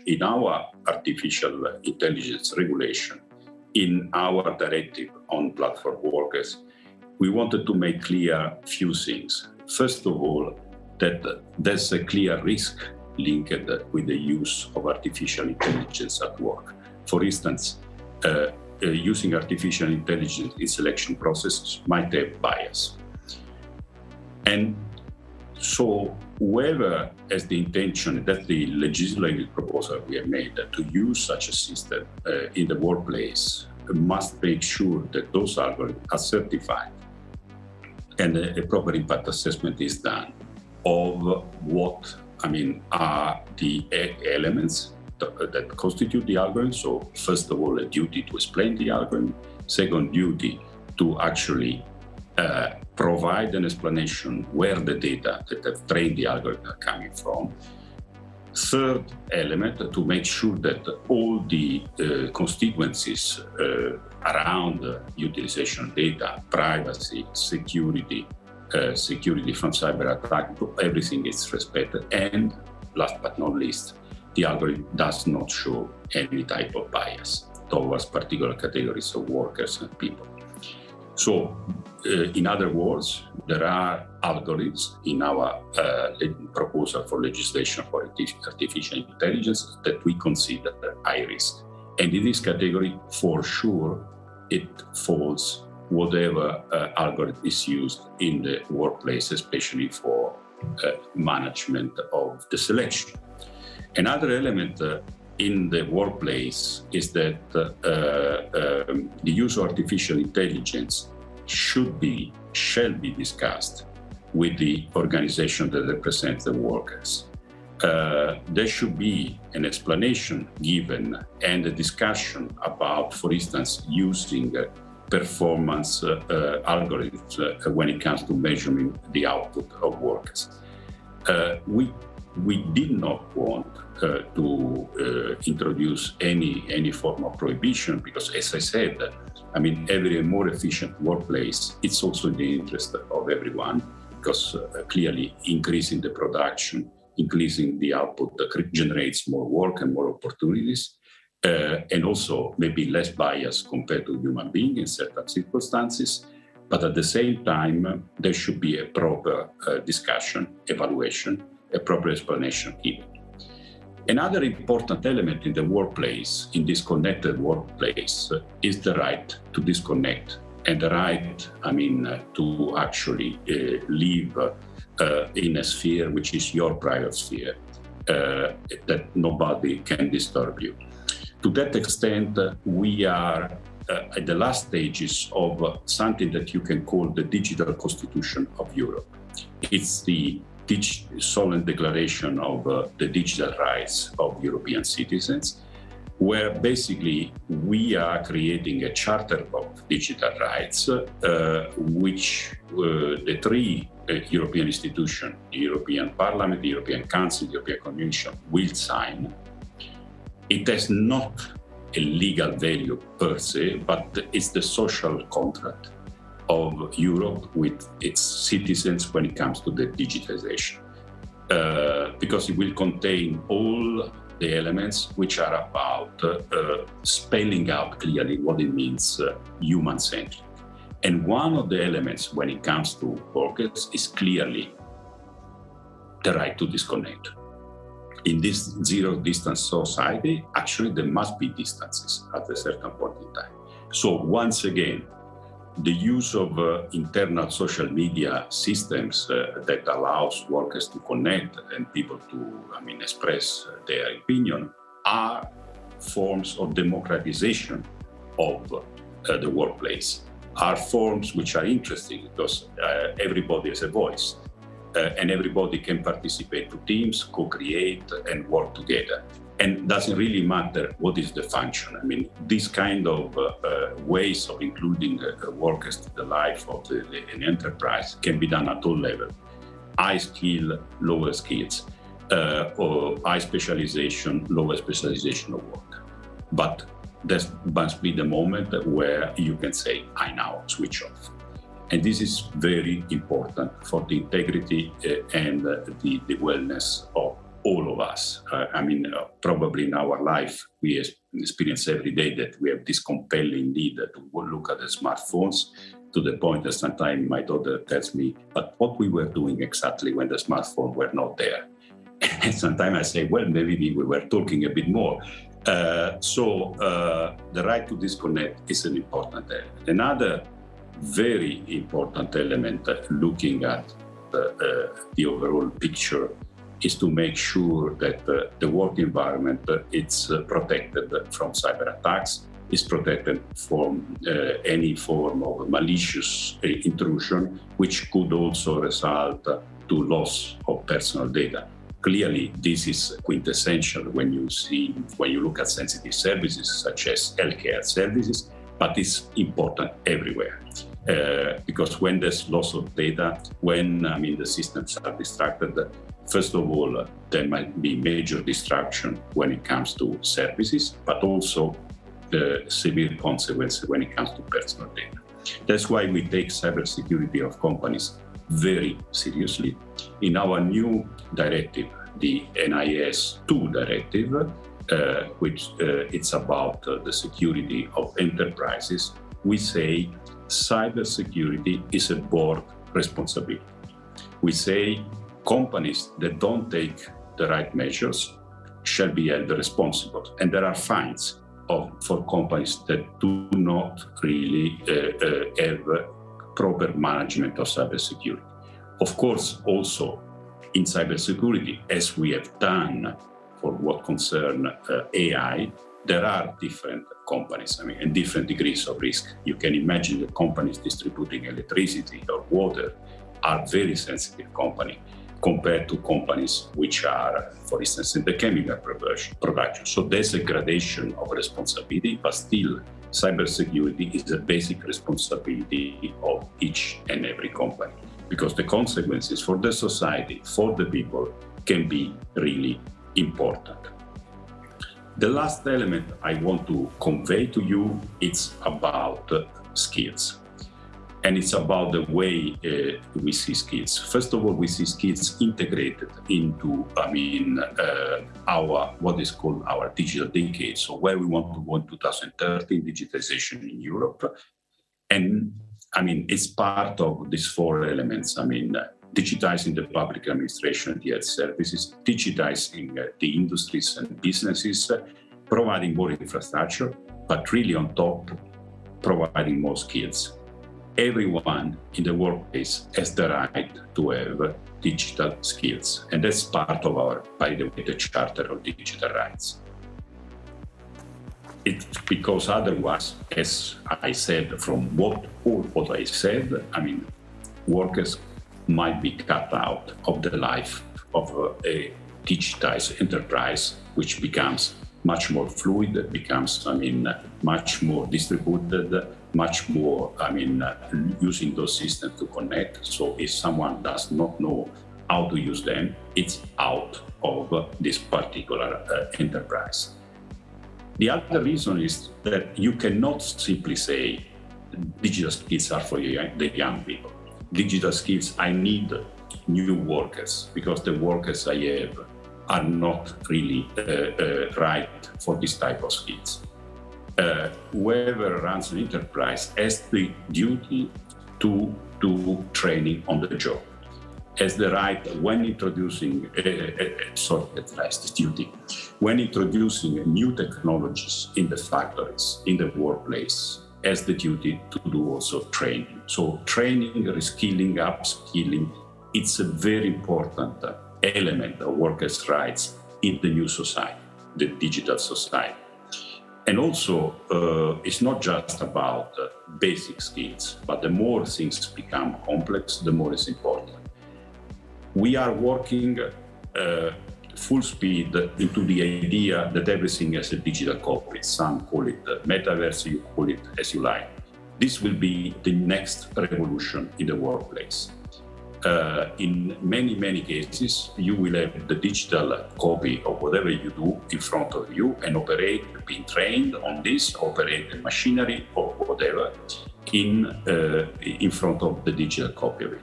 in our artificial intelligence regulation, in our directive on platform workers, we wanted to make clear a few things. First of all, that there's a clear risk linked with the use of artificial intelligence at work. For instance, using artificial intelligence in selection processes might have bias. And so whoever has the intention, that's the legislative proposal we have made, to use such a system in the workplace must make sure that those algorithms are certified and a proper impact assessment is done of what, are the elements that constitute the algorithm. So first of all, a duty to explain the algorithm. Second, duty to actually provide an explanation where the data that have trained the algorithm are coming from. Third element, to make sure that all the constituencies around utilization data, privacy, security from cyber attack, everything is respected. And last but not least, the algorithm does not show any type of bias towards particular categories of workers and people. So, in other words, there are algorithms in our proposal for legislation for artificial intelligence that we consider high risk. And in this category, for sure, it falls whatever algorithm is used in the workplace, especially for management of the selection. Another element in the workplace is that the use of artificial intelligence shall be discussed with the organization that represents the workers. There should be an explanation given and a discussion about, for instance, using performance algorithms when it comes to measuring the output of workers. We did not want to introduce any form of prohibition because, as I said, every more efficient workplace, it's also in the interest of everyone because clearly increasing the production, increasing the output generates more work and more opportunities, and also maybe less bias compared to human beings in certain circumstances. But at the same time, there should be a proper discussion, evaluation, a proper explanation given. Another important element in the workplace, in this connected workplace, is the right to disconnect and the right, to actually live in a sphere which is your private sphere, that nobody can disturb you. To that extent, we are at the last stages of something that you can call the digital constitution of Europe. It's the solemn declaration of the digital rights of European citizens, where basically we are creating a charter of digital rights, which the three European institutions, the European Parliament, the European Council, the European Commission, will sign. It has not a legal value per se, but it's the social contract of Europe with its citizens when it comes to the digitalization, because it will contain all the elements which are about spelling out clearly what it means human-centric. And one of the elements when it comes to workers is clearly the right to disconnect. In this zero-distance society, actually there must be distances at a certain point in time. So once again, the use of internal social media systems that allows workers to connect and people to express their opinion are forms of democratization of the workplace, are forms which are interesting because everybody has a voice and everybody can participate to teams, co-create and work together. And doesn't really matter what is the function. These kind of ways of including workers to the life of an enterprise can be done at all levels. High skill, lower skills, or high specialization, lower specialization of work. But there must be the moment where you can say, I now switch off. And this is very important for the integrity and the wellness of all of us. Probably in our life, we experience every day that we have this compelling need to look at the smartphones, to the point that sometimes my daughter tells me, but what we were doing exactly when the smartphones were not there? And sometimes I say, well, maybe we were talking a bit more. So the right to disconnect is an important element. Another very important element looking at the overall picture is to make sure that the work environment is protected from cyber attacks, is protected from any form of malicious intrusion, which could also result to loss of personal data. Clearly, this is quintessential when you look at sensitive services such as healthcare services, but it's important everywhere. Because when there's loss of data, when the systems are distracted, first of all, there might be major distraction when it comes to services, but also the severe consequences when it comes to personal data. That's why we take cybersecurity of companies very seriously. In our new directive, the NIS 2 directive, which it's about the security of enterprises, we say cybersecurity is a board responsibility. We say companies that don't take the right measures shall be held responsible. And there are fines for companies that do not really have proper management of cybersecurity. Of course, also in cybersecurity, as we have done for what concerns AI, there are different companies, and different degrees of risk. You can imagine that companies distributing electricity or water are very sensitive companies compared to companies which are, for instance, in the chemical production. So there's a gradation of responsibility, but still cybersecurity is a basic responsibility of each and every company, because the consequences for the society, for the people, can be really important. The last element I want to convey to you, it's about skills. And it's about the way we see skills. First of all, we see skills integrated into, our what is called our digital decade. So where we want to go in 2030, digitalization in Europe. And it's part of these four elements. Digitizing the public administration, the health services, digitizing the industries and businesses, providing more infrastructure, but really on top, providing more skills. Everyone in the workplace has the right to have digital skills. And that's part of our, by the way, the Charter of Digital Rights. It's because otherwise, as I said, from what I said, workers might be cut out of the life of a digitized enterprise, which becomes much more fluid, becomes, much more distributed, much more, using those systems to connect. So if someone does not know how to use them, it's out of this particular enterprise. The other reason is that you cannot simply say digital skills are for the young people. Digital skills, I need new workers because the workers I have are not really right for this type of skills. Whoever runs an enterprise has the duty to do training on the job. Has the right when introducing, when introducing new technologies in the factories, in the workplace, has the duty to do also training. So training, reskilling, upskilling, it's a very important element of workers' rights in the new society, the digital society. And also, it's not just about basic skills, but the more things become complex, the more it's important. We are working full speed into the idea that everything has a digital copy. Some call it metaverse, you call it as you like. This will be the next revolution in the workplace. In many, many cases, you will have the digital copy of whatever you do in front of you and operate, being trained on this, operate the machinery or whatever in front of the digital copy of it.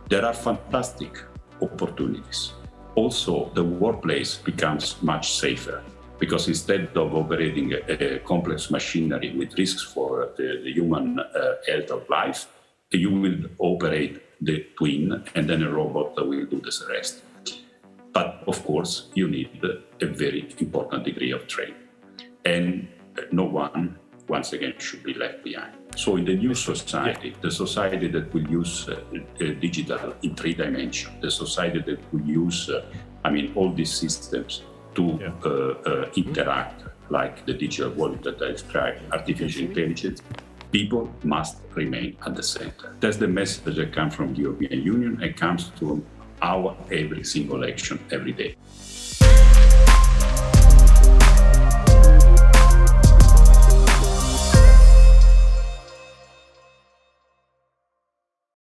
There are fantastic opportunities. Also, the workplace becomes much safer because instead of operating a complex machinery with risks for the human health of life, you will operate the twin and then a robot will do the rest. But of course, you need a very important degree of training. And no one, once again, should be left behind. So in the new society, the society that will use digital in 3 dimensions, the society that will use, all these systems to interact, like the digital world that I described, artificial intelligence, people must remain at the center. That's the message that comes from the European Union and comes from our every single action every day.